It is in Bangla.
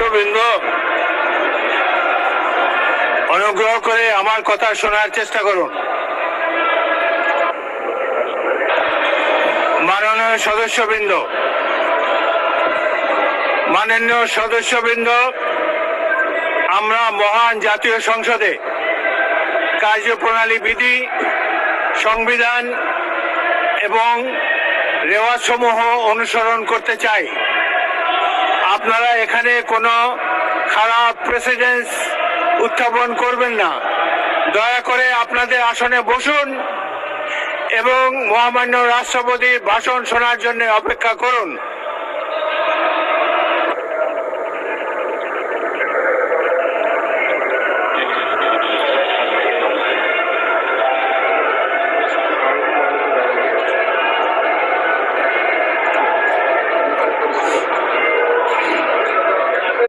সদস্যবৃন্দ, অনুগ্রহ করে আমার কথা শোনার চেষ্টা করুন। মাননীয় সদস্যবৃন্দ, আমরা মহান জাতীয় সংসদে কার্যপ্রণালী বিধি, সংবিধান এবং রেওয়াজসমূহ অনুসরণ করতে চাই। আপনারা এখানে কোনো খারাপ প্রেসিডেন্স উত্থাপন করবেন না। দয়া করে আপনাদের আসনে বসুন এবং মহামান্য রাষ্ট্রপতির ভাষণ শোনার জন্য অপেক্ষা করুন।